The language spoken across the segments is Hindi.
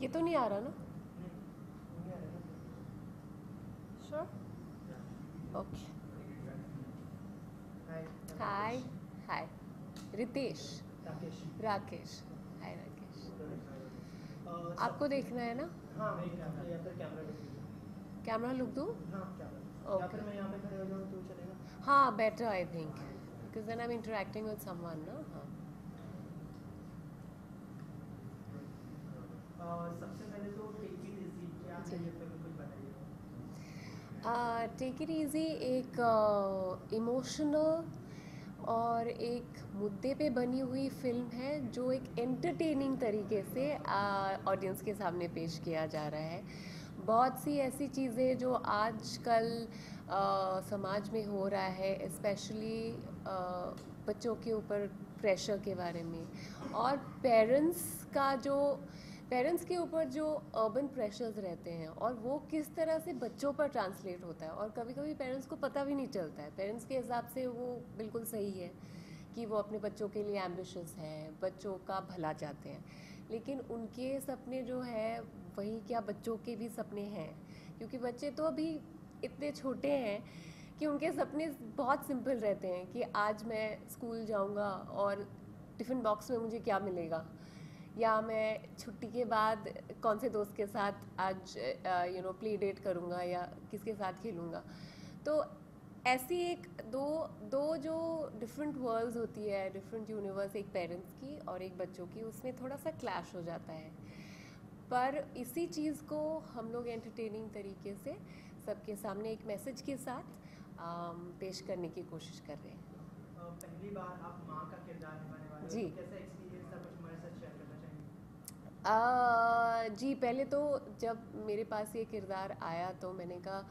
ये तो नहीं आ रहा ना? श्योर। ओके। हाय। हाय रितेश। राकेश। राकेश। हाय राकेश। आपको सबसे देखना है ना? हाँ कैमरा या फिर कैमरा लुक दीजिए। कैमरा लुक दूँ? हाँ कैमरा या फिर मैं यहाँ पे खड़े हो जाऊँ तो चलेगा? हाँ better I think, because then I am interacting with someone ना। हाँ सबसे पहले तो टेक इट इजी क्या जी। है ये फिल्म कुछ बताइए। टेक इट इजी एक इमोशनल और एक मुद्दे पे बनी हुई फिल्म है जो एक एंटरटेनिंग तरीके से ऑडियंस के सामने पेश किया जा रहा है। बहुत सी ऐसी चीज़ें जो आजकल समाज में हो रहा है, स्पेशली बच्चों के ऊपर प्रेशर के बारे में, और पेरेंट्स के ऊपर जो अर्बन प्रेशर्स रहते हैं और वो किस तरह से बच्चों पर ट्रांसलेट होता है। और कभी कभी पेरेंट्स को पता भी नहीं चलता है, पेरेंट्स के हिसाब से वो बिल्कुल सही है कि वो अपने बच्चों के लिए एम्बिशियस हैं, बच्चों का भला चाहते हैं, लेकिन उनके सपने जो है वही क्या बच्चों के भी सपने हैं, क्योंकि बच्चे तो अभी इतने छोटे हैं कि उनके सपने बहुत सिंपल रहते हैं कि आज मैं स्कूल जाऊंगा और टिफ़िन बॉक्स में मुझे क्या मिलेगा, या मैं छुट्टी के बाद कौन से दोस्त के साथ आज प्ले डेट करूँगा या किसके साथ खेलूँगा। तो ऐसी एक दो दो जो डिफरेंट वर्ल्ड्स होती है, डिफरेंट यूनिवर्स, एक पेरेंट्स की और एक बच्चों की, उसमें थोड़ा सा क्लैश हो जाता है। पर इसी चीज़ को हम लोग एंटरटेनिंग तरीके से सबके सामने एक मैसेज के साथ पेश करने की कोशिश कर रहे हैं। पहली बार आप माँ का किरदार निभाने वाले हो जी। तो कैसा एक्सपीरियंस था, कुछ हमारे साथ शेयर करना चाहेंगे? जी, पहले तो जब मेरे पास ये किरदार आया तो मैंने कहा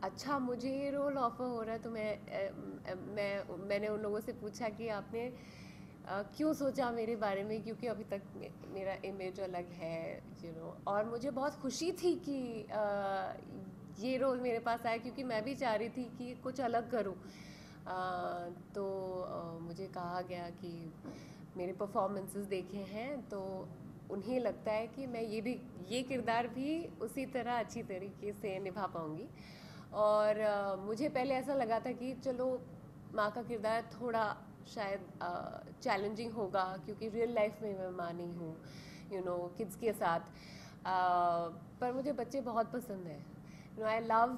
अच्छा मुझे ये रोल ऑफर हो रहा है, तो मैंने उन लोगों से पूछा कि आपने क्यों सोचा मेरे बारे में, क्योंकि अभी तक मेरा इमेज अलग है, और मुझे बहुत खुशी थी कि ये रोल मेरे पास आया, क्योंकि मैं भी चाह रही थी कि कुछ अलग करूं। तो मुझे कहा गया कि मेरे परफॉर्मेंसेस देखे हैं तो उन्हें लगता है कि मैं ये किरदार भी उसी तरह अच्छी तरीके से निभा पाऊँगी। और मुझे पहले ऐसा लगा था कि चलो माँ का किरदार थोड़ा शायद चैलेंजिंग होगा, क्योंकि रियल लाइफ में मैं माँ नहीं हूँ, किड्स के साथ। पर मुझे बच्चे बहुत पसंद हैं, I love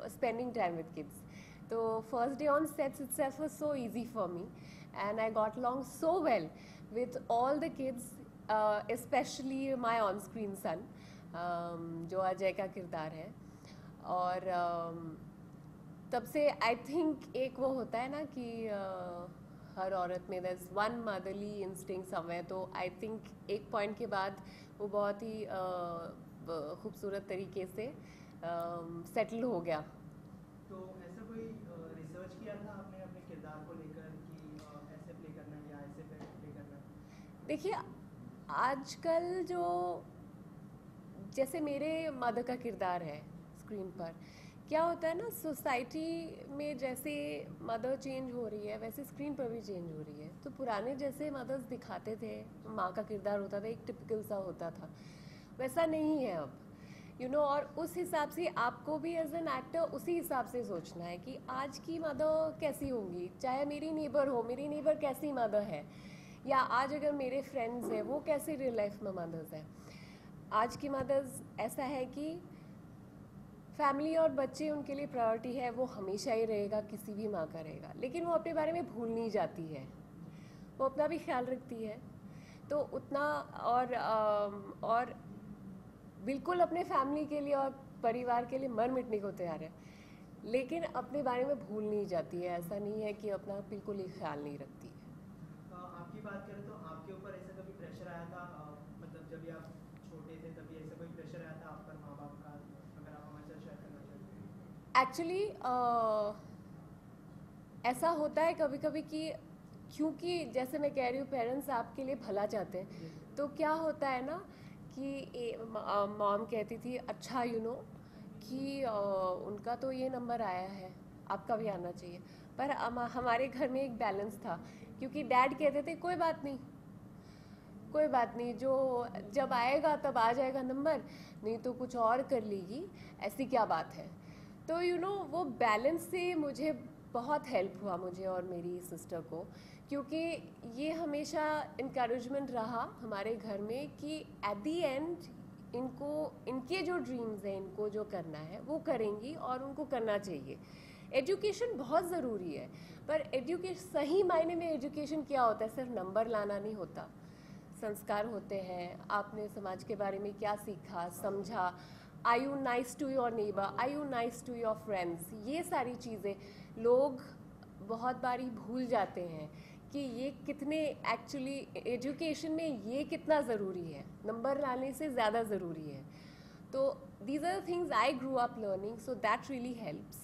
spending time with kids. तो first day on sets itself was so easy for me, and I got along so well with all the kids, especially my on-screen son, जो अजय का किरदार है। और तब से आई थिंक एक वो होता है ना कि हर औरत में there is one motherly instinct somewhere, तो आई थिंक एक पॉइंट के बाद वो बहुत ही खूबसूरत तरीके से सेटल हो गया। तो ऐसा कोई रिसर्च किया था आपने अपने किरदार को लेकर कि ऐसे प्ले करना है या ऐसे प्ले करना है? देखिए, आजकल जो जैसे मेरे मदर का किरदार है स्क्रीन पर, क्या होता है ना, सोसाइटी में जैसे मदर चेंज हो रही है वैसे स्क्रीन पर भी चेंज हो रही है। तो पुराने जैसे मदर्स दिखाते थे, माँ का किरदार होता था, एक टिपिकल सा होता था, वैसा नहीं है अब, और उस हिसाब से आपको भी एज एन एक्टर उसी हिसाब से सोचना है कि आज की मदर कैसी होंगी, चाहे मेरी नेबर हो, मेरी नेबर कैसी मदर है, या आज अगर मेरे फ्रेंड्स हैं वो कैसे रियल लाइफ में मदर्स हैं। आज की मदर्स ऐसा है कि फैमिली और बच्चे उनके लिए प्रायोरिटी है, वो हमेशा ही रहेगा, किसी भी माँ का रहेगा, लेकिन वो अपने बारे में भूल नहीं जाती है, वो अपना भी ख्याल रखती है। तो उतना और बिल्कुल अपने फैमिली के लिए और परिवार के लिए मर मिटने को तैयार है, लेकिन अपने बारे में भूल नहीं जाती है। ऐसा नहीं है कि अपना बिल्कुल ही ख्याल नहीं रखती है। आपकी बात करें तो आपके ऊपर ऐसा कभी प्रेशर आया था, मतलब जब भी आप छोटे थे तभी ऐसा कोई प्रेशर आया था आप पर माँ बाप का, अगर आप हमारे साथ शेयर करना चाहते हैं? एक्चुअली ऐसा होता है कभी कभी कि क्योंकि जैसे मैं कह रही हूँ पेरेंट्स आपके लिए भला चाहते हैं, तो क्या होता है ना कि मॉम कहती थी अच्छा कि उनका तो ये नंबर आया है, आपका भी आना चाहिए। पर हमारे घर में एक बैलेंस था, क्योंकि डैड कहते थे कोई बात नहीं, कोई बात नहीं, जो जब आएगा तब आ जाएगा नंबर, नहीं तो कुछ और कर लेगी, ऐसी क्या बात है। तो वो बैलेंस से मुझे बहुत हेल्प हुआ, मुझे और मेरी सिस्टर को, क्योंकि ये हमेशा इनकरेजमेंट रहा हमारे घर में कि एट दी एंड इनको, इनके जो ड्रीम्स हैं, इनको जो करना है वो करेंगी और उनको करना चाहिए। एजुकेशन बहुत ज़रूरी है, पर एजुकेशन, सही मायने में एजुकेशन क्या होता है, सिर्फ नंबर लाना नहीं होता। संस्कार होते हैं, आपने समाज के बारे में क्या सीखा, समझा, I you nice to your neighbour, I you nice to your friends, ये सारी चीज़ें लोग बहुत बारी भूल जाते हैं कि ये कितने एक्चुअली एजुकेशन में ये कितना ज़रूरी है, नंबर लाने से ज़्यादा ज़रूरी है। तो these are the things I grew up learning, so that really helps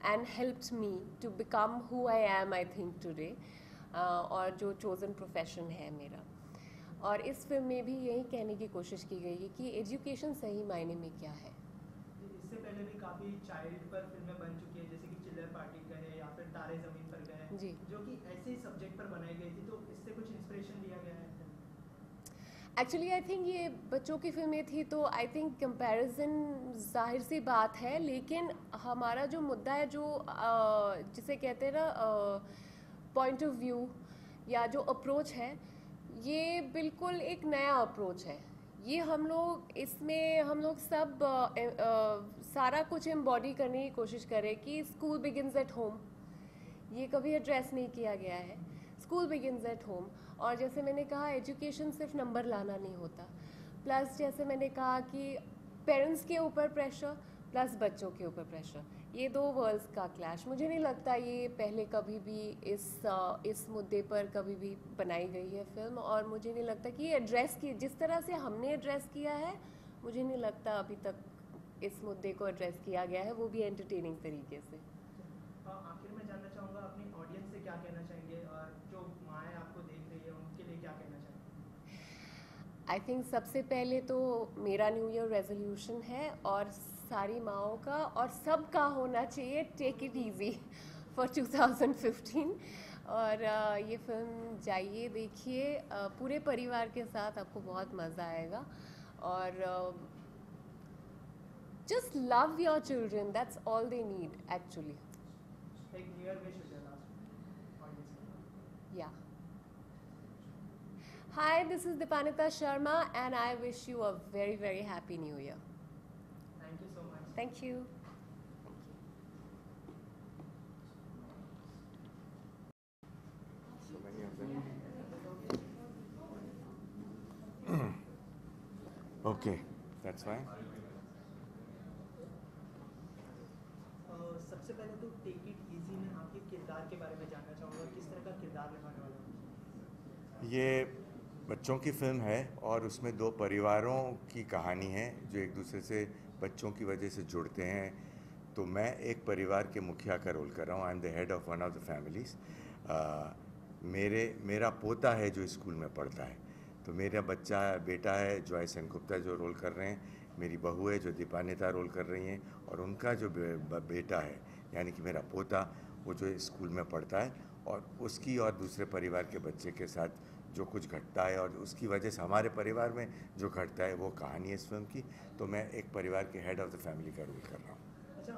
and helped me to become who I am, I think today, और जो चोज़न प्रोफेशन है मेरा। और इस फिल्म में भी यही कहने की कोशिश की गई है कि एजुकेशन सही मायने में क्या है। इससे पहले भी काफ़ी चाइल्ड पर फिल्में बन चुकी है, जैसे कि चिल्लर पार्टी कहे या फिर तारे ज़मीन पर कहे, जी, जो कि ऐसे ही सब्जेक्ट पर बनाई गई थी, तो इससे कुछ इंस्पिरेशन लिया गया है? एक्चुअली आई थिंक ये बच्चों की फिल्में थी, तो आई थिंक कंपैरिजन जाहिर सी बात है, लेकिन हमारा जो मुद्दा है, जो जिसे कहते हैं ना पॉइंट ऑफ व्यू या जो अप्रोच है, ये बिल्कुल एक नया अप्रोच है। ये हम लोग सब सारा कुछ एम्बॉडी करने की कोशिश करें कि स्कूल बिगिंस एट होम, ये कभी एड्रेस नहीं किया गया है। स्कूल बिगिंस एट होम, और जैसे मैंने कहा एजुकेशन सिर्फ नंबर लाना नहीं होता, प्लस जैसे मैंने कहा कि पेरेंट्स के ऊपर प्रेशर प्लस बच्चों के ऊपर प्रेशर, ये दो वर्ल्ड्स का क्लैश। मुझे नहीं लगता ये पहले कभी भी इस मुद्दे पर कभी भी बनाई गई है फिल्म, और मुझे नहीं लगता कि ये एड्रेस की, जिस तरह से हमने एड्रेस किया है, मुझे नहीं लगता अभी तक इस मुद्दे को एड्रेस किया गया है, वो भी एंटरटेनिंग तरीके से। आखिर में जानना चाहूँगा, अपनी ऑडियंस से क्या कहना चाहेंगे, और जो माएँ आपको देख रही है उनके लिए क्या कहना चाहेंगे? आई थिंक सबसे पहले तो मेरा न्यू ईयर रेजोल्यूशन है, और सारी माओं का और सबका होना चाहिए, टेक इट इजी फॉर 2015। और ये फिल्म जाइए, देखिए, पूरे परिवार के साथ, आपको बहुत मज़ा आएगा। और just love your children, that's all they need actually. एक न्यू ईयर विश हो जाए लास्ट ऑडियंस। या Hi, this is Dipanita Sharma, and I wish you a very, very happy New Year. Thank you so much. Thank you. So many of them. Okay, that's fine. सबसे पहले तो टेक इट इजी में आपके किरदार के बारे में जानना चाहूँगा, किस तरह का किरदार निभाने वाला हूँ? ये बच्चों की फिल्म है और उसमें दो परिवारों की कहानी है जो एक दूसरे से बच्चों की वजह से जुड़ते हैं। तो मैं एक परिवार के मुखिया का रोल कर रहा हूँ। I am the head of one of the families. मेरा पोता है जो स्कूल में पढ़ता है, तो मेरा बेटा है जॉय सेनगुप्ता जो रोल कर रहे हैं, मेरी बहू है जो दीपानिता रोल कर रही हैं, और उनका जो बेटा है यानी कि मेरा पोता, वो जो स्कूल में पढ़ता है, और उसकी और दूसरे परिवार के बच्चे के साथ जो कुछ घटता है और उसकी वजह से हमारे परिवार में जो घटता है, वो कहानी है इस फिल्म की। तो मैं एक परिवार के हेड ऑफ द फैमिली का रोल कर रहा हूँ। अच्छा,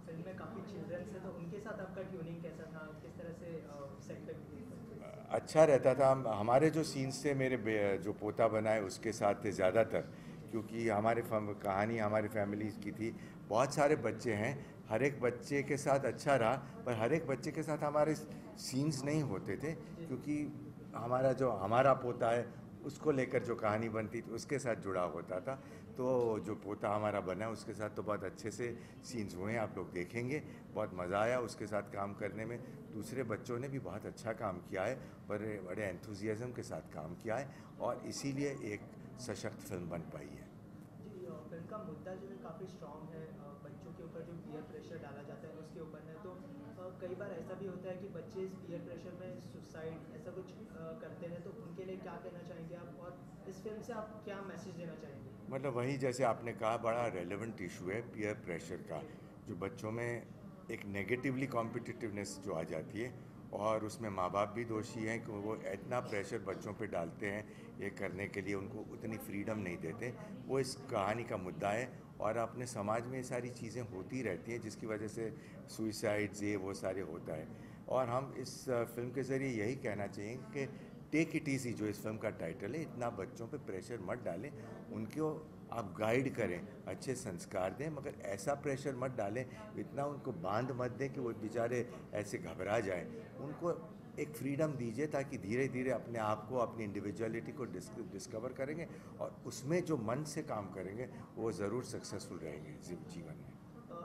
फिल्म में काफ़ी चिल्ड्रंस है, तो उनके साथ आपका ट्यूनिंग कैसा था, किस तरह से सेट पे? अच्छा रहता था। हमारे जो सीन्स थे, जो पोता बना है उसके साथ थे ज़्यादातर, क्योंकि कहानी हमारी फैमिली की थी। बहुत सारे बच्चे हैं, हर एक बच्चे के साथ अच्छा रहा, पर हर एक बच्चे के साथ हमारे सीन्स नहीं होते थे, क्योंकि हमारा पोता है उसको लेकर जो कहानी बनती थी उसके साथ जुड़ा होता था। तो जो पोता हमारा बना है उसके साथ तो बहुत अच्छे से सीन्स हुए हैं, आप लोग देखेंगे, बहुत मज़ा आया उसके साथ काम करने में। दूसरे बच्चों ने भी बहुत अच्छा काम किया है, बड़े एंथुजियाज्म के साथ काम किया है, और इसीलिए एक सशक्त फिल्म बन पाई है। जी, फिल्म का मुद्दा जो है काफ़ी स्ट्रॉन्ग है, बच्चों के ऊपर जो पीयर प्रेशर डाला जाता है उसके ऊपर है। तो कई बार ऐसा भी होता है कि बच्चे इस पीयर प्रेशर में सुसाइड ऐसा कुछ करते हैं, तो उनके लिए क्या कहना चाहेंगे आप, और इस फिल्म से आप क्या मैसेज देना चाहेंगे? मतलब वही जैसे आपने कहा, बड़ा रेलेवेंट इशू है पीयर प्रेशर का, जो बच्चों में एक नेगेटिवली कॉम्पिटिटिवनेस जो आ जाती है, और उसमें माँ बाप भी दोषी हैं कि वो इतना प्रेशर बच्चों पे डालते हैं ये करने के लिए, उनको उतनी फ्रीडम नहीं देते। वो इस कहानी का मुद्दा है। और अपने समाज में ये सारी चीज़ें होती रहती हैं जिसकी वजह से सुइसाइड्स ये वो सारे होता है। और हम इस फिल्म के ज़रिए यही कहना चाहिए कि टेक इट ईजी, जो इस फिल्म का टाइटल है, इतना बच्चों पे प्रेशर मत डालें, उनको आप गाइड करें, अच्छे संस्कार दें, मगर ऐसा प्रेशर मत डालें, इतना उनको बांध मत दें कि वो बेचारे ऐसे घबरा जाएं। उनको एक फ्रीडम दीजिए ताकि धीरे धीरे अपने आप को, अपनी इंडिविजुअलिटी को डिस्कवर करेंगे और उसमें जो मन से काम करेंगे वो ज़रूर सक्सेसफुल रहेंगे जीवन में।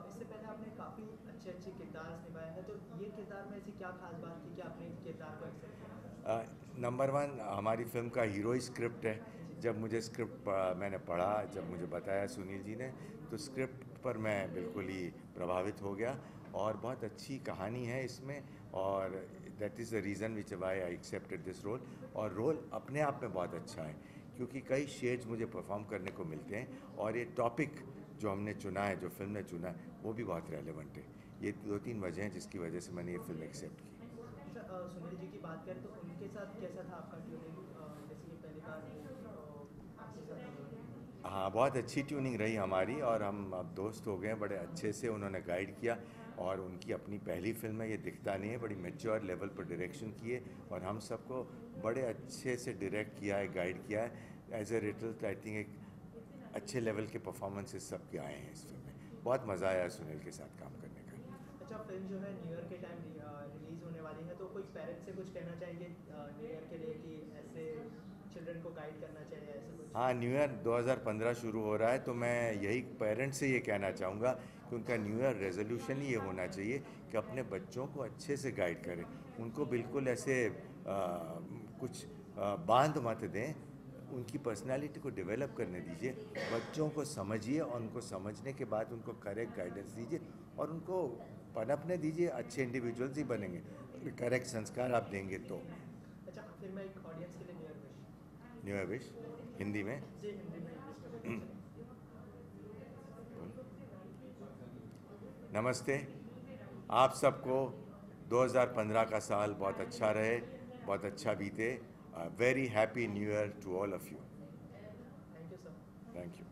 इससे पहले आपने काफ़ी अच्छे अच्छे किरदार निभाए हैं, तो ये किरदार में ऐसी क्या खास बात थी कि आपने इस किरदार को एक्सेप्ट किया? नंबर वन, हमारी फिल्म का हीरो ही स्क्रिप्ट है। जब मुझे स्क्रिप्ट मैंने पढ़ा, जब मुझे बताया सुनील जी ने, तो स्क्रिप्ट पर मैं बिल्कुल ही प्रभावित हो गया। और बहुत अच्छी कहानी है इसमें, और that is the reason which why I accepted this role. और रोल अपने आप में बहुत अच्छा है क्योंकि कई शेड्स मुझे परफॉर्म करने को मिलते हैं, और ये टॉपिक जो हमने चुना है, जो फिल्म ने चुना है, वो भी बहुत रेलेवेंट है। ये 2-3 वजह हैं जिसकी वजह से मैंने ये फिल्म एक्सेप्ट की। अच्छा, सुनील जी की बात करें तो उनके साथ कैसा था आपका ट्यूनिंग, जैसे कि पहली बार आपके साथ? हाँ, बहुत अच्छी ट्यूनिंग रही हमारी, और हम अब दोस्त हो गए, बड़े अच्छे से उन्होंने गाइड किया। और उनकी अपनी पहली फिल्म है, ये दिखता नहीं है, बड़ी मैच्योर लेवल पर डायरेक्शन किए और हम सबको बड़े अच्छे से डायरेक्ट किया है, गाइड किया है। एज ए रिटल आई थिंक एक अच्छे लेवल के परफॉर्मेंसेस सबके आए हैं इस फिल्म में। बहुत मज़ा आया सुनील के साथ काम करने का। अच्छा, फिल्म जो है न्यू ईयर के टाइम रिलीज़ होने वाली है, तो कोई पेरेंट्स से कुछ कहना चाहेंगे न्यू ईयर के लिए कि ऐसे चिल्ड्रन को गाइड करना चाहिए, ऐसा कुछ? हाँ, न्यू ईयर 2015 शुरू हो रहा है, तो मैं यही पेरेंट्स से ये कहना चाहूँगा कि उनका न्यू ईयर रेजोल्यूशन ये होना चाहिए कि अपने बच्चों को अच्छे से गाइड करें। उनको बिल्कुल ऐसे कुछ बांध मत दें, उनकी पर्सनालिटी को डेवलप करने दीजिए, बच्चों को समझिए और उनको समझने के बाद उनको करेक्ट गाइडेंस दीजिए और उनको पनपने दीजिए। अच्छे इंडिविजुअल्स ही बनेंगे, करेक्ट संस्कार आप देंगे तो। अच्छा, फिर मैं एक ऑडियंस के लिए न्यू ईयर विश हिंदी में। जी, हिंदी में, इंग्लिश में। नमस्ते, आप सबको 2015 का साल बहुत अच्छा रहे, बहुत अच्छा बीते। Very happy new year to all of you. Thank you sir. Thank you.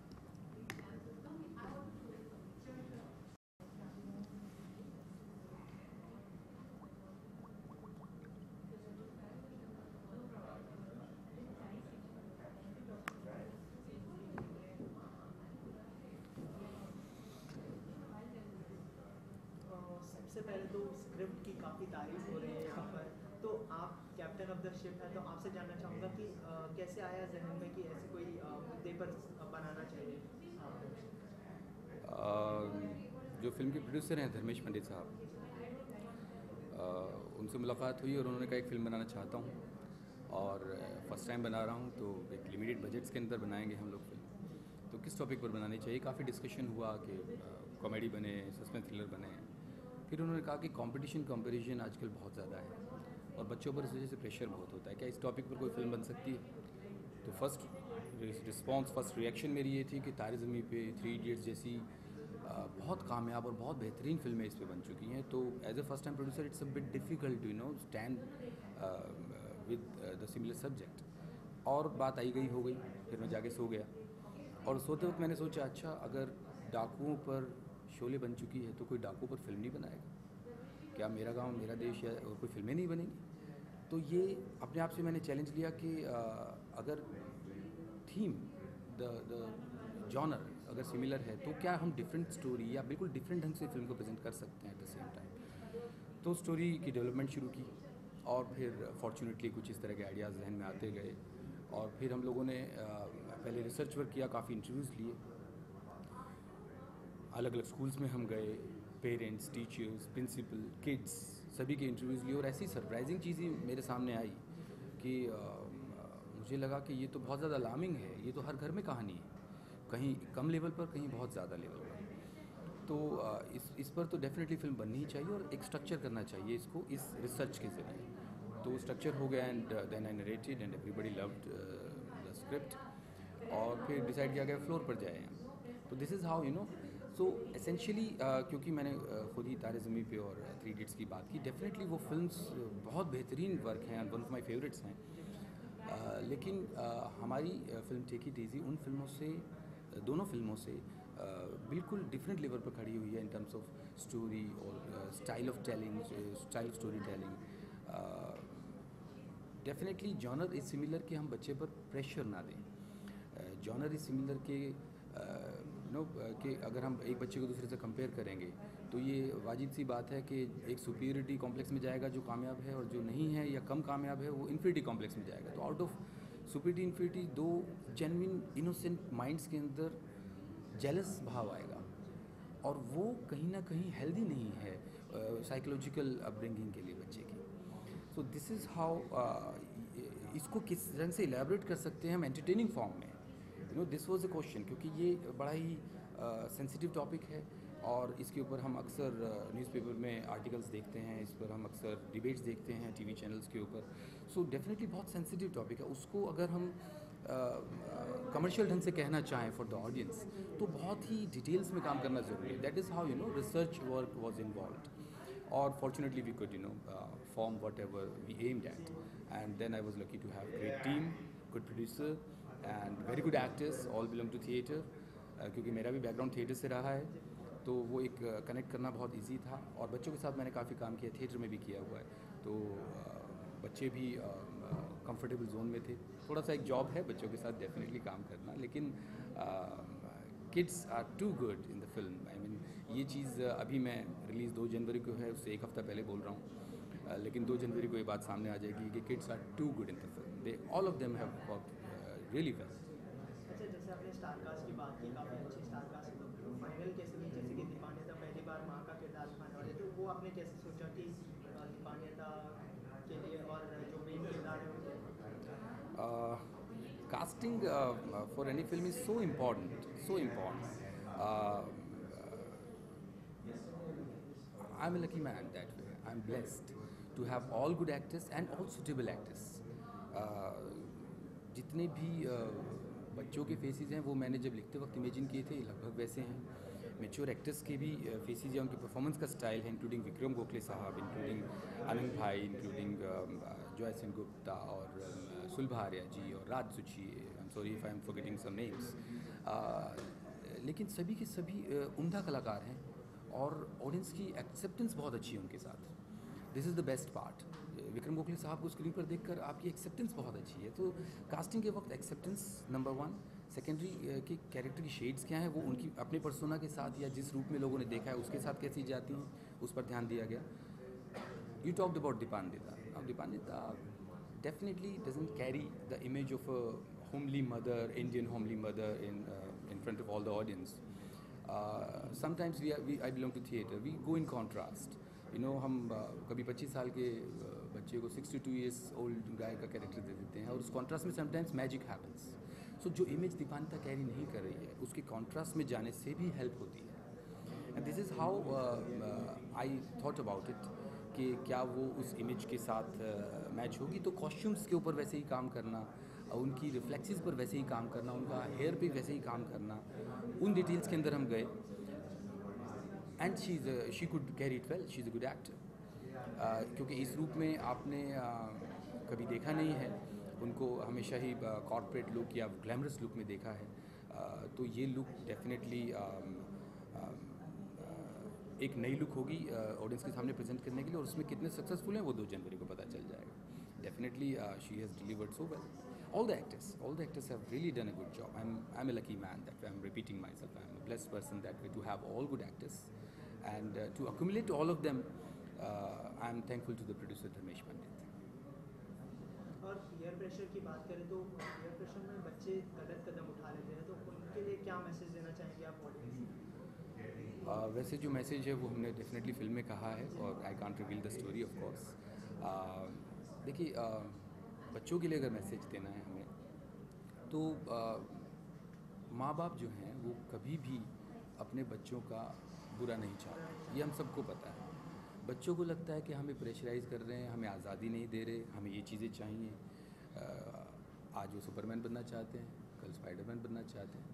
सबसे पहले तो स्क्रिप्ट की काफ़ी तारीफ हो रही है यहाँ पर, तो आप कैप्टन ऑफ द शिप है, तो आपसे जानना चाहूँगा कि कैसे आया जहन में कि ऐसे कोई मुद्दे पर बनाना चाहिए आपको? जो फिल्म के प्रोड्यूसर हैं धर्मेश पंडित साहब, उनसे मुलाकात हुई और उन्होंने कहा एक फिल्म बनाना चाहता हूँ और फर्स्ट टाइम बना रहा हूँ, तो एक लिमिटेड बजट्स के अंदर बनाएंगे हम लोग फिल्म, तो किस टॉपिक पर बनानी चाहिए। काफ़ी डिस्कशन हुआ कि कॉमेडी बने, सस्पेंस थ्रिलर बने। फिर उन्होंने कहा कि कंपटीशन आजकल बहुत ज़्यादा है और बच्चों पर इस वजह से प्रेशर बहुत होता है, क्या इस टॉपिक पर कोई फिल्म बन सकती है? तो फर्स्ट रिएक्शन मेरी ये थी कि तारे ज़मीं पे, 3 इडियट्स जैसी बहुत कामयाब और बहुत बेहतरीन फिल्में इस पे बन चुकी हैं, तो as a first time producer it's a bit difficult to stand with the similar subject. और बात आई गई हो गई, फिर मैं जाके सो गया और सोते वक्त मैंने सोचा अच्छा अगर डाकुओं पर शोले बन चुकी है तो कोई डाकू पर फिल्म नहीं बनाएगा क्या? मेरा गांव मेरा देश या और कोई फिल्में नहीं बनेंगी? तो ये अपने आप से मैंने चैलेंज लिया कि अगर थीम द जॉनर अगर सिमिलर है तो क्या हम डिफरेंट स्टोरी या बिल्कुल डिफरेंट ढंग से फिल्म को प्रेजेंट कर सकते हैं एट द सेम टाइम। तो स्टोरी की डेवलपमेंट शुरू की और फिर फॉर्चुनेटली कुछ इस तरह के आइडियाज़ जहन में आते गए और फिर हम लोगों ने पहले रिसर्च वर्क किया, काफ़ी इंटरव्यूज़ लिए, अलग अलग स्कूल्स में हम गए, पेरेंट्स, टीचर्स, प्रिंसिपल, किड्स सभी के इंटरव्यूज़ लिए और ऐसी सरप्राइजिंग चीज़ें मेरे सामने आई कि मुझे लगा कि ये तो बहुत ज़्यादा अलार्मिंग है, ये तो हर घर में कहानी है, कहीं कम लेवल पर, कहीं बहुत ज़्यादा लेवल पर। तो इस पर तो डेफिनेटली फिल्म बननी ही चाहिए और एक स्ट्रक्चर करना चाहिए इसको इस रिसर्च के ज़रिए। तो स्ट्रक्चर हो गया and then I narrated and everybody loved the script और फिर डिसाइड किया गया फ्लोर पर जाए। तो this is how so essentially क्योंकि मैंने खुद ही तारे ज़मीं पे और थ्री इडियट्स की बात की, डेफिनेटली वो फिल्म्स बहुत बेहतरीन वर्क हैं, वन ऑफ माई फेवरेट्स हैं। लेकिन हमारी फिल्म टेकी टीजी उन फिल्मों से, दोनों फिल्मों से बिल्कुल डिफरेंट लेवल पर खड़ी हुई है इन टर्म्स ऑफ स्टोरी और style of telling, style of story telling. Definitely genre is similar कि हम बच्चे पर प्रेशर ना दें। जॉनर इज़ सिमिलर के कि अगर हम एक बच्चे को दूसरे से कंपेयर करेंगे तो ये वाजिब सी बात है कि एक सुपीरियरिटी कॉम्प्लेक्स में जाएगा जो कामयाब है, और जो नहीं है या कम कामयाब है वो इन्फिनिटी कॉम्प्लेक्स में जाएगा। तो आउट ऑफ सुपीरियरिटी इन्फिनिटी दो जेन्युइन इनोसेंट माइंड्स के अंदर जेलस भाव आएगा, और वो कहीं ना कहीं हेल्दी नहीं है साइकोलॉजिकल अपब्रिंगिंग के लिए बच्चे की। सो दिस इज़ हाउ इसको किस रंग से इलेबरेट कर सकते हैं हम एंटरटेनिंग फॉर्म में। दिस वाज अ क्वेश्चन, क्योंकि ये बड़ा ही सेंसिटिव टॉपिक है, और इसके ऊपर हम अक्सर न्यूज़पेपर में आर्टिकल्स देखते हैं, इस पर हम अक्सर डिबेट्स देखते हैं टीवी चैनल्स के ऊपर। सो डेफिनेटली बहुत सेंसिटिव टॉपिक है, उसको अगर हम कमर्शियल ढंग से कहना चाहें फॉर द ऑडियंस तो बहुत ही डिटेल्स में काम करना ज़रूरी है। That is how research work was involve, और fortunately we could form whatever we aimed at, and then I was lucky to have great team, good producer and very good actors, all belong to theatre, क्योंकि मेरा भी बैकग्राउंड थिएटर से रहा है, तो वो एक कनेक्ट करना बहुत इजी था। और बच्चों के साथ मैंने काफ़ी काम किया, थिएटर में भी किया हुआ है, तो बच्चे भी कंफर्टेबल जोन में थे। थोड़ा सा एक जॉब है बच्चों के साथ डेफिनेटली काम करना, लेकिन kids are too good in the film. I mean ये चीज़ अभी मैं रिलीज़ 2 जनवरी को है, उससे एक हफ़्ता पहले बोल रहा हूँ, लेकिन 2 जनवरी को ये बात सामने आ जाएगी कि kids are too good in the film. They all of them have worked really well. अच्छा, जैसे आपने स्टार कास्ट की बात की, काफ़ी अच्छी स्टार कास्ट है, तो फाइनल कैसे हुई? जैसे कि दीपान्विता पहली बार माँ का किरदार निभाने वाले, तो वो आपने कैसे सोचा कि दीपान्विता के लिए और जो मेन किरदार है उनके? Casting for any film is so important, so important. I'm a lucky man that way. I'm blessed to have all good actors and all suitable actors. जितने भी बच्चों के फेसेस हैं वो मैंने जब लिखते वक्त इमेजिन किए थे लगभग वैसे हैं। मेच्योर एक्टर्स के भी फेसेस या उनके परफॉर्मेंस का स्टाइल है, इंक्लूडिंग विक्रम गोखले साहब, इंक्लूडिंग आनंद भाई, इंक्लूडिंग जॉय सेन गुप्ता और सुलभा आर्या जी और Raj Suchi. I am sorry if I am forgetting some names, लेकिन सभी के सभी उम्दा कलाकार हैं, और ऑडियंस की एक्सेप्टेंस बहुत अच्छी है उनके साथ। This is the best part. Vikram Gokhale साहब को स्क्रीन पर देखकर आपकी एक्सेप्टेंस बहुत अच्छी है, तो कास्टिंग के वक्त एक्सेप्टेंस नंबर 1। सेकेंडरी कि कैरेक्टर की शेड्स क्या हैं, वो उनकी अपने पर्सोना के साथ या जिस रूप में लोगों ने देखा है उसके साथ कैसी जाती हैं, उस पर ध्यान दिया गया। You talked about Dipanwita. अब Dipanwita definitely doesn't carry the image of a homely mother, Indian homely mother in front of all the audience. Sometimes I belong to theatre. We go in contrast. हम कभी 25 साल के बच्चे को 62 years old गाय का कैरेक्टर दे देते हैं, और उस कॉन्ट्रास्ट में समटाइम्स मैजिक हैपन्स। सो जो इमेज दीपान्विता कैरी नहीं कर रही है उसके कॉन्ट्रास्ट में जाने से भी हेल्प होती है। And this is how I thought about it कि क्या वो उस इमेज के साथ मैच होगी। तो कॉस्ट्यूम्स के ऊपर वैसे ही काम करना, उनकी रिफ्लेक्सेस पर वैसे ही काम करना, उनका हेयर पे वैसे ही काम करना, उन डिटेल्स के अंदर हम गए। And she could carry it well, she is a good actor. क्योंकि इस रूप में आपने कभी देखा नहीं है उनको, हमेशा ही कॉर्पोरेट लुक या ग्लैमरस लुक में देखा है। तो ये लुक डेफिनेटली एक नई लुक होगी ऑडियंस के सामने प्रेजेंट करने के लिए, और उसमें कितने सक्सेसफुल हैं वो 2 जनवरी को पता चल जाएगा। Definitely she has delivered so well. All the actors have really done a good job. I'm a lucky man that way. I'm repeating myself. I'm a blessed person that way to have all good actors, and to accumulate all of them. I'm thankful to the producer Dharmesh Pandit. और पीयर प्रेशर की बात करें तो पीयर प्रेशर में बच्चे गलत कदम उठा लेते हैं, तो उनके लिए क्या मैसेज देना चाहेंगे आप ऑडियंस? वैसे जो मैसेज है वो हमने डेफिनेटली फिल्म में कहा है, और I can't reveal the story of course. देखिए, बच्चों के लिए अगर मैसेज देना है हमें, तो माँ बाप जो हैं वो कभी भी अपने बच्चों का बुरा नहीं चाहते, ये हम सबको पता है। बच्चों को लगता है कि हमें प्रेशराइज़ कर रहे हैं, हमें आज़ादी नहीं दे रहे, हमें ये चीज़ें चाहिए। आज वो सुपरमैन बनना चाहते हैं, कल स्पाइडरमैन बनना चाहते हैं।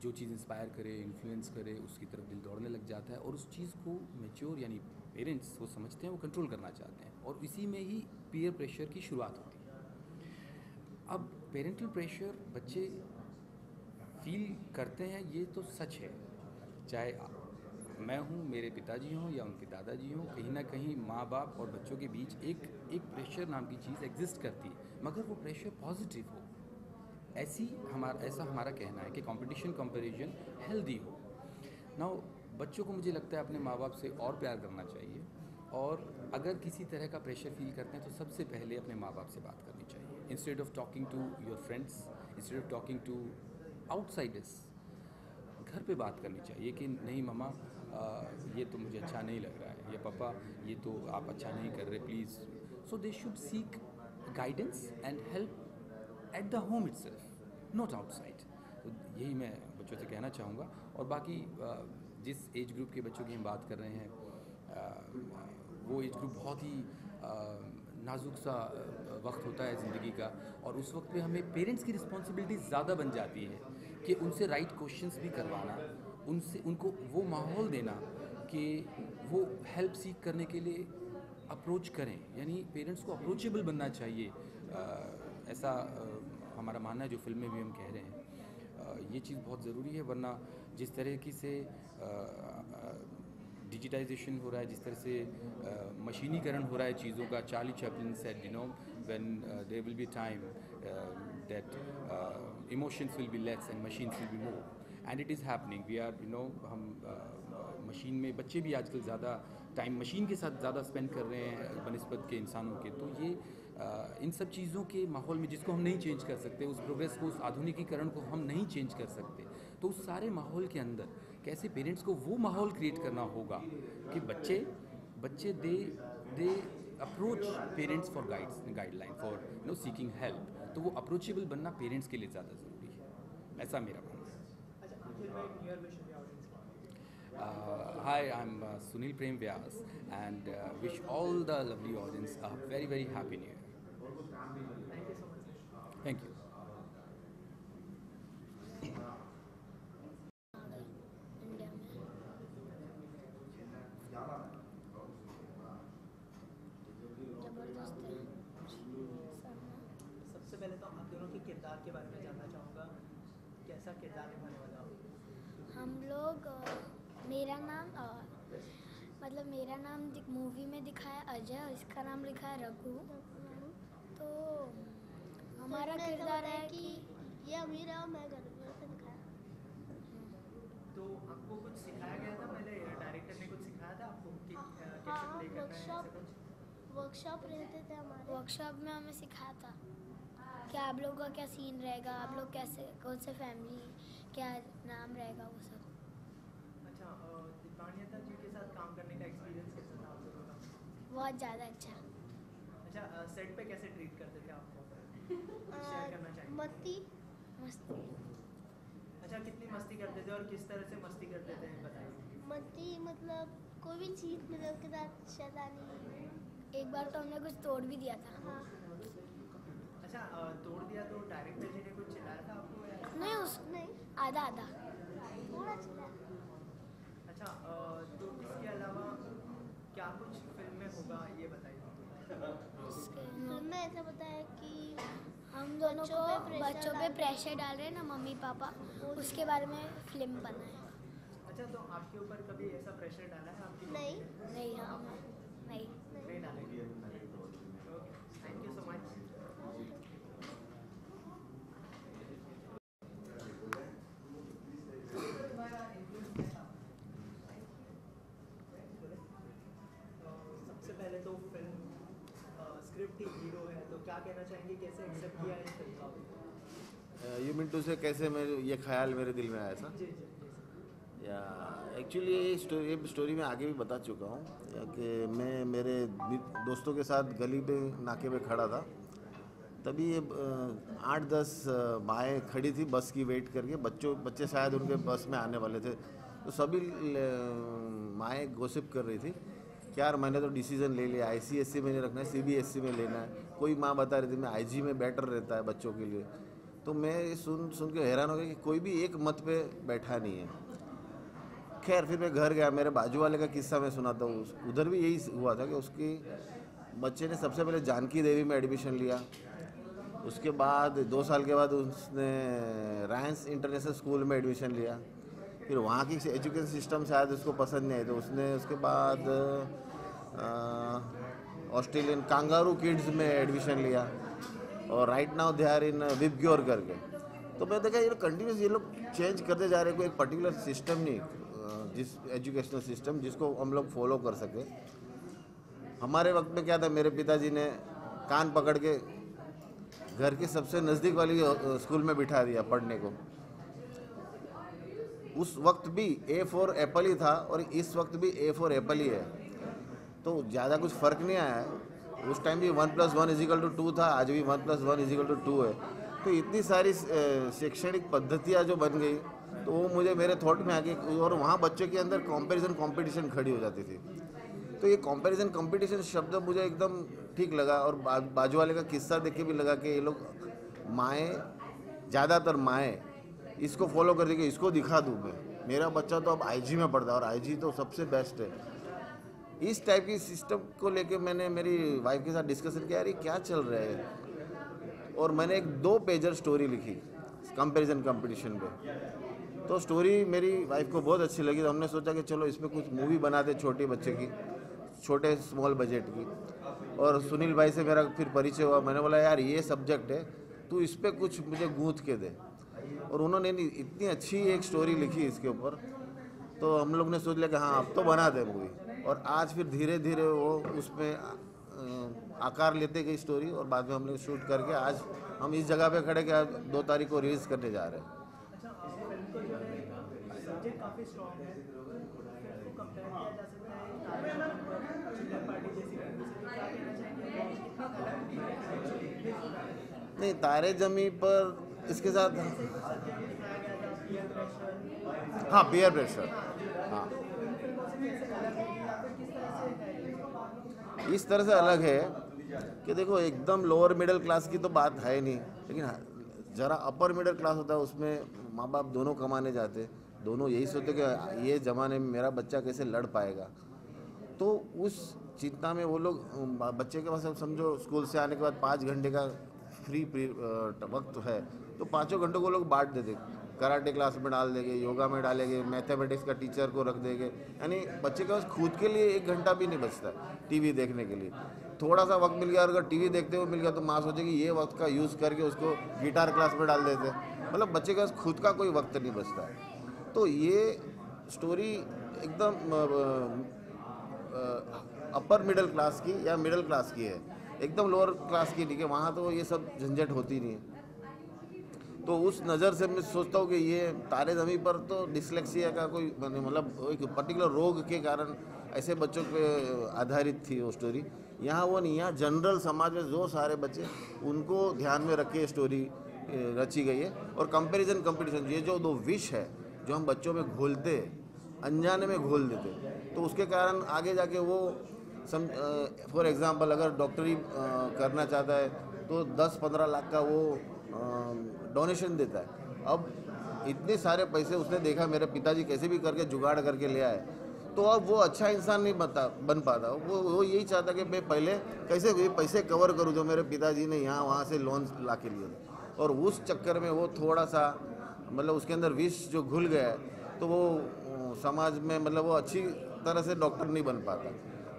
जो चीज़ इंस्पायर करे, इन्फ्लुएंस करे, उसकी तरफ दिल दौड़ने लग जाता है और उस चीज़ को मैच्योर यानी पेरेंट्स वो समझते हैं, वो कंट्रोल करना चाहते हैं और इसी में ही पीयर प्रेशर की शुरुआत होती है। अब पेरेंटल प्रेशर बच्चे फील करते हैं, ये तो सच है, चाहे मैं हूँ, मेरे पिताजी हों या उनके दादाजी हों, कहीं ना कहीं माँ बाप और बच्चों के बीच एक प्रेशर नाम की चीज़ एग्जिस्ट करती है, मगर वो प्रेशर पॉजिटिव हो। ऐसा हमारा कहना है कि कंपटीशन कंपैरिजन हेल्दी हो। नाउ बच्चों को मुझे लगता है अपने माँ बाप से और प्यार करना चाहिए, और अगर किसी तरह का प्रेशर फील करते हैं तो सबसे पहले अपने माँ बाप से बात करनी चाहिए, instead of talking to your friends, instead of talking to outsiders. घर पे बात करनी चाहिए कि नहीं मम्मा, ये तो मुझे अच्छा नहीं लग रहा है, या पापा ये तो आप अच्छा नहीं कर रहे, please. So they should seek guidance and help at the home itself, not outside. तो यही मैं बच्चों से कहना चाहूँगा। और बाकी जिस एज ग्रुप के बच्चों की हम बात कर रहे हैं, वो एज ग्रुप बहुत ही नाजुक सा वक्त होता है ज़िंदगी का, और उस वक्त पे हमें पेरेंट्स की रिस्पॉन्सिबिलिटी ज़्यादा बन जाती है कि उनसे राइट क्वेश्चंस भी करवाना, उनको वो माहौल देना कि वो हेल्प सीख करने के लिए अप्रोच करें, यानी पेरेंट्स को अप्रोचेबल बनना चाहिए। ऐसा हमारा मानना है, जो फिल्म में भी हम कह रहे हैं। ये चीज़ बहुत ज़रूरी है, वरना जिस तरीके से डिजिटाइजेशन हो रहा है, जिस तरह से मशीनीकरण हो रहा है चीज़ों का, Charlie Chaplin said, you know, when there will be time that emotions will be less and machines will be more, and it is happening. We are, you know, हम मशीन में, बच्चे भी आजकल ज़्यादा टाइम मशीन के साथ ज़्यादा स्पेंड कर रहे हैं बनिस्बत के इंसानों के। तो ये इन सब चीज़ों के माहौल में, जिसको हम नहीं चेंज कर सकते, उस प्रोग्रेस को, उस आधुनिकीकरण को हम नहीं चेंज कर सकते, तो उस सारे माहौल के अंदर कैसे पेरेंट्स को वो माहौल क्रिएट करना होगा कि बच्चे they approach parents for guideline, for no seeking help. तो वो अप्रोचेबल बनना पेरेंट्स के लिए ज़्यादा ज़रूरी है, ऐसा मेरा मानना है। अच्छा, आखिर में एक न्यू ईयर विश ऑडियंस को। Hi, I'm Sunil Prem Vyas, and wish all the lovely audience a very, very happy New Year. Thank you so much. Thank you. India में जबरदस्त है सब में। सबसे पहले तो आप दोनों के किरदार के बारे में जानना चाहूँगा, कैसा किरदार निभाने वाला हो? हम लोग मेरा नाम मेरा नाम मूवी में दिखाया अजय और इसका नाम लिखा है रघु। तो हमारा किरदार है कि ये अमीर है और मैं गरीब हूँ, ऐसा दिखाया। तो आपको कुछ सिखाया गया था पहले, डायरेक्टर ने कुछ सिखाया था आपको कि कैसे हाँ, प्ले करना है, ऐसा कुछ? वर्कशॉप रहते थे हमारे। वर्कशॉप में हमें सिखाया था कि आप लोगों का क्या सीन रहेगा, आप लोग कैसे, कौन से फैमिली, क्या नाम रहेगा, वो सब। अच्छा, दीपान्विता जी के साथ काम करने का एक्सपीरियंस कैसा था आप लोगों का? बहुत ज़्यादा अच्छा। अच्छा, सेट पे कैसे ट्रीट करते थे आपको? शेयर करना चाहिए। मस्ती मस्ती। अच्छा, कितनी मस्ती करते थे और किस तरह से मस्ती करते थे, बताइए। मस्ती मतलब कोई भी चीज़ मिले उसके साथ शैतानी। एक बार तो हमने कुछ तोड़ भी दिया था। हाँ, अच्छा, तोड़ दिया तो डायरेक्टर जी ने कुछ चिल्लाया था आपको या? नहीं, उस नहीं, आधा आधा। थोड़ा चला। अच्छा, तो इसके अलावा क्या कुछ फिल्म में होगा, ये बताइए। फिल्म में ऐसा बताया कि हम दोनों बच्चों को पे बच्चों पे प्रेशर डाल रहे हैं ना मम्मी पापा, उसके बारे में फिल्म बना है। अच्छा, तो आपके ऊपर कभी ऐसा प्रेशर डाला है आपकी? नहीं, नहीं, हम नहीं। नहीं डालेंगे। Okay, thank you so much. सबसे पहले तो फिल्म स्क्रिप्ट ही हीरो है, तो क्या कहना चाहेंगे, कैसे एक्सेप्ट किया इस फिल्म को? यू मीन टू से कैसे मेरे ये ख्याल मेरे दिल में आया था, जी जी जी। या एक्चुअली ये स्टोरी मैं आगे भी बता चुका हूँ कि मैं मेरे दोस्तों के साथ गली पे नाके पे खड़ा था, तभी ये 8-10 माएँ खड़ी थी बस की वेट करके, बच्चे शायद उनके बस में आने वाले थे, तो सभी माएँ गॉसिप कर रही थी कि यार मैंने तो डिसीजन ले लिया, ICSE में नहीं रखना है, CBSE में लेना है। कोई माँ बता रही थी मैं IG में बेटर रहता है बच्चों के लिए। तो मैं ये सुन सुन के हैरान हो गया कि कोई भी एक मत पे बैठा नहीं है। खैर फिर मैं घर गया, मेरे बाजू वाले का किस्सा मैं सुनाता हूँ। उधर भी यही हुआ था कि उसकी बच्चे ने सबसे पहले जानकी देवी में एडमिशन लिया, उसके बाद 2 साल के बाद उसने रायंस इंटरनेशनल स्कूल में एडमिशन लिया। फिर वहाँ की एजुकेशन सिस्टम शायद उसको पसंद नहीं आई, तो उसने उसके बाद ऑस्ट्रेलियन कांगारू किड्स में एडमिशन लिया, और right now they are in Vibgyor करके। तो मैं देखा ये लोग कंटिन्यूस ये लोग चेंज करते जा रहे हैं, कोई एक पर्टिकुलर सिस्टम नहीं, जिस एजुकेशनल सिस्टम जिसको हम लोग फॉलो कर सके। हमारे वक्त में क्या था, मेरे पिताजी ने कान पकड़ के घर के सबसे नज़दीक वाली स्कूल में बिठा दिया पढ़ने को। उस वक्त भी ए फॉर एप्पल ही था और इस वक्त भी ए फॉर एप्पल ही है, तो ज़्यादा कुछ फ़र्क नहीं आया है। उस टाइम भी 1+1=2 था, आज भी 1+1=2 है। तो इतनी सारी शैक्षणिक पद्धतियाँ जो बन गई, तो वो मुझे मेरे थॉट में आ गई, और वहाँ बच्चों के अंदर कंपैरिजन कंपटीशन खड़ी हो जाती थी। तो ये कंपैरिजन कंपटीशन शब्द मुझे एकदम ठीक लगा, और बाजू वाले का किस्सा देख के भी लगा कि ये लोग माएँ, ज़्यादातर माएँ इसको फॉलो कर देंगे, इसको दिखा दूँ मैं, मेरा बच्चा तो अब आईजी में पढ़ता है और आईजी तो सबसे बेस्ट है। इस टाइप की सिस्टम को लेके मैंने मेरी वाइफ के साथ डिस्कशन किया, यार ये क्या चल रहा है, और मैंने एक 2 पेजर स्टोरी लिखी कंपैरिजन कंपटीशन पे। तो स्टोरी मेरी वाइफ को बहुत अच्छी लगी, तो हमने सोचा कि चलो इसमें कुछ मूवी बनाते छोटे बच्चे की, छोटे स्मॉल बजट की। और सुनील भाई से मेरा फिर परिचय हुआ, मैंने बोला यार ये सब्जेक्ट है, तू इस पर कुछ मुझे गूँथ के दे, और उन्होंने इतनी अच्छी एक स्टोरी लिखी इसके ऊपर। तो हम लोग ने सोच लिया कि हाँ अब तो बना दे मूवी, और आज फिर धीरे धीरे वो उसमें आकार लेते गई स्टोरी, और बाद में हम लोग शूट करके आज हम इस जगह पे खड़े कि आज 2 तारीख को रिलीज़ करने जा रहे हैं। अच्छा, फिल्म का जो है सब्जेक्ट काफ़ी स्ट्रॉन्ग है, फिल्म को कंपेयर किया जा सकता है तारे ज़मीन पर, चिल्लर पार्टी जैसी फिल्म से, क्या कहना चाहेंगे कितना अलग है? नहीं, तारे ज़मीं पर इसके साथ हाँ पीयर प्रेशर, हाँ इस तरह से अलग है कि देखो एकदम लोअर मिडिल क्लास की तो बात है नहीं, लेकिन ज़रा अपर मिडिल क्लास होता है, उसमें माँ बाप दोनों कमाने जाते, दोनों यही सोचते कि ये ज़माने में मेरा बच्चा कैसे लड़ पाएगा। तो उस चिंता में वो लोग बच्चे के पास अब समझो स्कूल से आने के बाद 5 घंटे का फ्री वक्त है, तो 5 घंटों को लोग बांट देते, कराटे क्लास में डाल देंगे, योगा में डालेंगे, मैथमेटिक्स का टीचर को रख देंगे, यानी बच्चे के पास खुद के लिए 1 घंटा भी नहीं बचता टीवी देखने के लिए। थोड़ा सा वक्त मिल गया, अगर टीवी देखते हुए मिल गया तो माँ सोचेगी ये वक्त का यूज़ करके उसको गिटार क्लास में डाल देते, मतलब बच्चे के पास खुद का कोई वक्त नहीं बचता है। तो ये स्टोरी एकदम अपर मिडिल क्लास की या मिडिल क्लास की है, एकदम लोअर क्लास की नहीं, कि वहाँ तो ये सब झंझट होती नहीं है। तो उस नज़र से मैं सोचता हूँ कि ये तारे ज़मीं पर तो डिसलेक्सिया का कोई मतलब एक पर्टिकुलर रोग के कारण ऐसे बच्चों पे आधारित थी वो स्टोरी। यहाँ वो नहीं, यहाँ जनरल समाज में जो सारे बच्चे उनको ध्यान में रख के स्टोरी रची गई है। और कंपैरिजन कंपटीशन, ये जो 2 विष है जो हम बच्चों में घोलते, अनजाने में घोल देते, तो उसके कारण आगे जाके वो फॉर एग्ज़ाम्पल अगर डॉक्टरी करना चाहता है तो 10-15 लाख का वो डोनेशन देता है। अब इतने सारे पैसे उसने देखा मेरे पिताजी कैसे भी करके जुगाड़ करके ले आए, तो अब वो अच्छा इंसान नहीं बन पाता। वो यही चाहता कि मैं पहले कैसे ये पैसे कवर करूँ जो मेरे पिताजी ने यहाँ वहाँ से लोन ला के लिए थे, और उस चक्कर में वो थोड़ा सा मतलब उसके अंदर विष जो घुल गया है, तो वो समाज में मतलब वो अच्छी तरह से डॉक्टर नहीं बन पाता।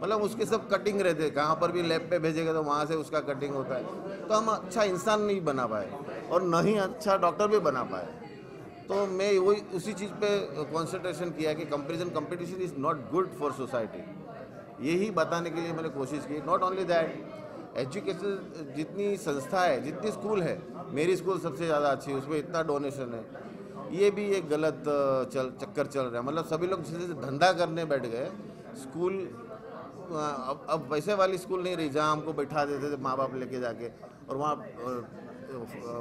मतलब उसके सब कटिंग रहते, कहाँ पर भी लैब पे भेजेगा तो वहाँ से उसका कटिंग होता है, तो हम अच्छा इंसान नहीं बना पाए और न ही अच्छा डॉक्टर भी बना पाए। तो मैं वही उसी चीज़ पे कंसंट्रेशन किया कि comparison competition is not good for society, यही बताने के लिए मैंने कोशिश की। नॉट ओनली दैट, एजुकेशन जितनी संस्था है, जितनी स्कूल है, मेरी स्कूल सबसे ज़्यादा अच्छी है, उसमें इतना डोनेशन है, ये भी एक गलत चक्कर चल रहा है। मतलब सभी लोग जैसे धंधा करने बैठ गए। स्कूल अब वैसे वाली स्कूल नहीं रही जहाँ हमको बैठा देते थे माँ बाप लेके जाके, और वहाँ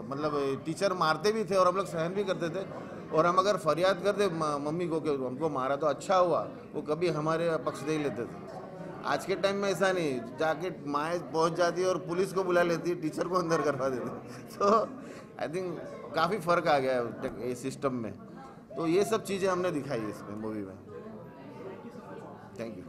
मतलब टीचर मारते भी थे और हम लोग सहन भी करते थे, और हम अगर फरियाद करते मम्मी को कि हमको मारा तो अच्छा हुआ, वो कभी हमारे पक्ष नहीं लेते थे। आज के टाइम में ऐसा नहीं, जाके माँ पहुंच जाती है और पुलिस को बुला लेती है, टीचर को अंदर करवा देती है। तो आई थिंक काफ़ी फ़र्क आ गया है इस सिस्टम में। तो ये सब चीज़ें हमने दिखाई इसमें मूवी में। Thank you.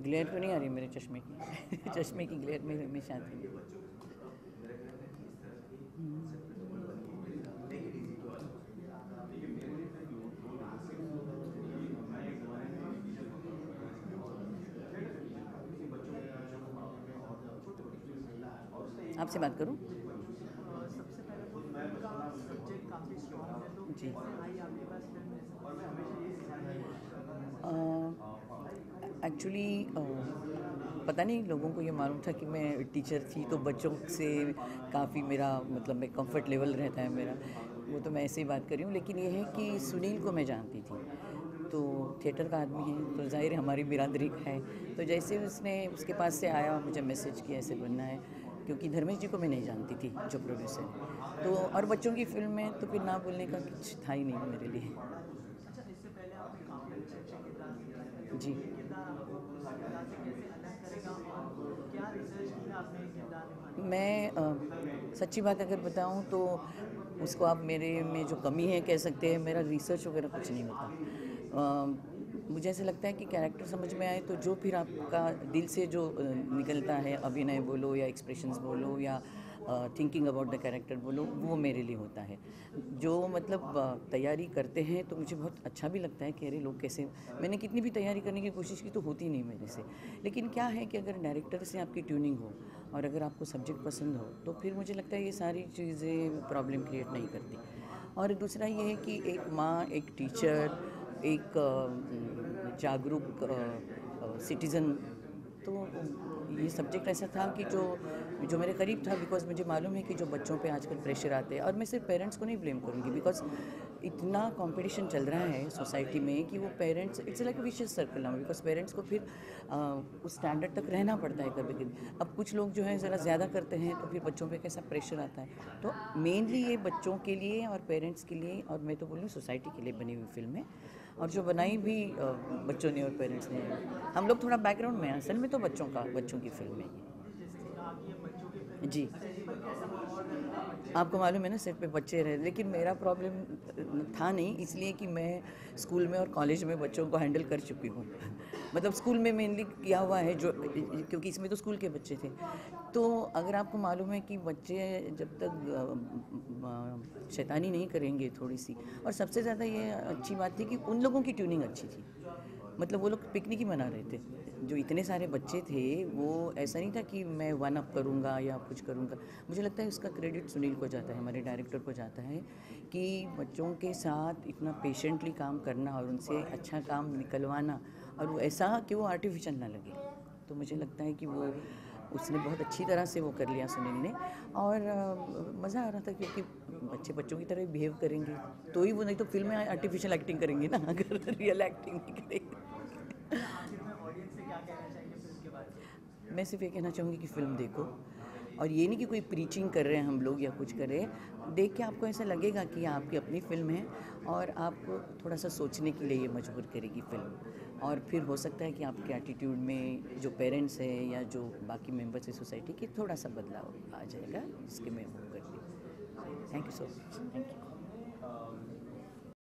ग्लेयर तो नहीं आ रही मेरे चश्मे की चश्मे की ग्लेयर मेरे हमेशा आती है। आपसे बात करूं? सबसे पहले तो फिल्म का सब्जेक्ट काफ़ी स्ट्रॉन्ग है, तो जी। कैसे आई आपके पास फिल्म? एक्चुअली पता नहीं लोगों को ये मालूम था कि मैं टीचर थी, तो बच्चों से काफ़ी मेरा मतलब मैं कंफर्ट लेवल रहता है मेरा, वो तो मैं ऐसे ही बात कर रही हूँ। लेकिन ये है कि सुनील को मैं जानती थी, तो थिएटर का आदमी है, तो जाहिर है हमारी बिरादरी का है। तो जैसे उसने उसके पास से आया, मुझे मैसेज किया ऐसे बनना है, क्योंकि धर्मेश जी को मैं नहीं जानती थी जो प्रोड्यूसर है, तो और बच्चों की फिल्म में तो फिर ना बोलने का कुछ था ही नहीं मेरे लिए। अच्छा, इससे पहले आपने काफ़ी अच्छे किरदार निभाए, जी। ये किरदार आपको उस किरदार से कैसे अलग करेगा और क्या रिसर्च किया आपने किरदार निभाने? मैं सच्ची बात अगर बताऊं तो उसको आप मेरे में जो कमी है कह सकते हैं, मेरा रिसर्च वगैरह कुछ नहीं होता। मुझे ऐसा लगता है कि कैरेक्टर समझ में आए तो जो फिर आपका दिल से जो निकलता है, अभिनय बोलो या एक्सप्रेशंस बोलो या थिंकिंग अबाउट द कैरेक्टर बोलो, वो मेरे लिए होता है। जो मतलब तैयारी करते हैं तो मुझे बहुत अच्छा भी लगता है कि अरे लोग कैसे, मैंने कितनी भी तैयारी करने की कोशिश की तो होती नहीं मेरे से। लेकिन क्या है कि अगर डायरेक्टर से आपकी ट्यूनिंग हो और अगर आपको सब्जेक्ट पसंद हो तो फिर मुझे लगता है ये सारी चीज़ें प्रॉब्लम क्रिएट नहीं करती। और दूसरा ये है कि एक माँ, एक टीचर, एक जागरूक सिटीज़न, तो ये सब्जेक्ट ऐसा था कि जो मेरे करीब था, बिकॉज मुझे मालूम है कि जो बच्चों पे आजकल प्रेशर आते हैं, और मैं सिर्फ पेरेंट्स को नहीं ब्लेम करूँगी, बिकॉज इतना कंपटीशन चल रहा है सोसाइटी में कि वो parents, it's like vicious circle now, because parents को फिर उस स्टैंडर्ड तक रहना पड़ता है कभी कभी। अब कुछ लोग जो है ज़रा ज़्यादा करते हैं तो फिर बच्चों पे कैसा प्रेशर आता है। तो मेनली ये बच्चों के लिए और पेरेंट्स के लिए, और मैं तो बोलूँ सोसाइटी के लिए बनी हुई फिल्म है, और जो बनाई भी बच्चों ने और पेरेंट्स ने। हम लोग थोड़ा बैकग्राउंड में हैं, असल में तो बच्चों की फिल्म है ये। जी, आपको मालूम है ना, सिर पे बच्चे रहे, लेकिन मेरा प्रॉब्लम था नहीं, इसलिए कि मैं स्कूल में और कॉलेज में बच्चों को हैंडल कर चुकी हूँ। मतलब स्कूल में मेनली किया हुआ है, जो क्योंकि इसमें तो स्कूल के बच्चे थे। तो अगर आपको मालूम है कि बच्चे जब तक शैतानी नहीं करेंगे थोड़ी सी, और सबसे ज़्यादा ये अच्छी बात थी कि उन लोगों की ट्यूनिंग अच्छी थी। मतलब वो लोग पिकनिक ही मना रहे थे, जो इतने सारे बच्चे थे, वो ऐसा नहीं था कि मैं वन अप करूँगा या कुछ करूँगा। मुझे लगता है उसका क्रेडिट सुनील को जाता है, हमारे डायरेक्टर को जाता है, कि बच्चों के साथ इतना पेशेंटली काम करना और उनसे अच्छा काम निकलवाना, और वो ऐसा कि वो आर्टिफिशियल ना लगे। तो मुझे लगता है कि वो उसने बहुत अच्छी तरह से वो कर लिया सुनील ने, और मज़ा आ रहा था, क्योंकि बच्चे बच्चों की तरह बिहेव करेंगे तो ही वो, नहीं तो फिल्म में आर्टिफिशियल एक्टिंग करेंगे ना, अगर रियल एक्टिंग नहीं करेंगे। मैं सिर्फ ये कहना चाहूँगी कि फ़िल्म देखो, और ये नहीं कि कोई प्रीचिंग कर रहे हैं हम लोग या कुछ कर रहे हैं। देख के आपको ऐसा लगेगा कि आपकी अपनी फ़िल्म है, और आपको थोड़ा सा सोचने के लिए ये मजबूर करेगी फ़िल्म, और फिर हो सकता है कि आपके एटीट्यूड में जो पेरेंट्स है या जो बाकी मेंबर्स है सोसाइटी के, थोड़ा सा बदलाव आ जाएगा, जिसके मैं वो करती हूँ। Thank you so much. Thank you.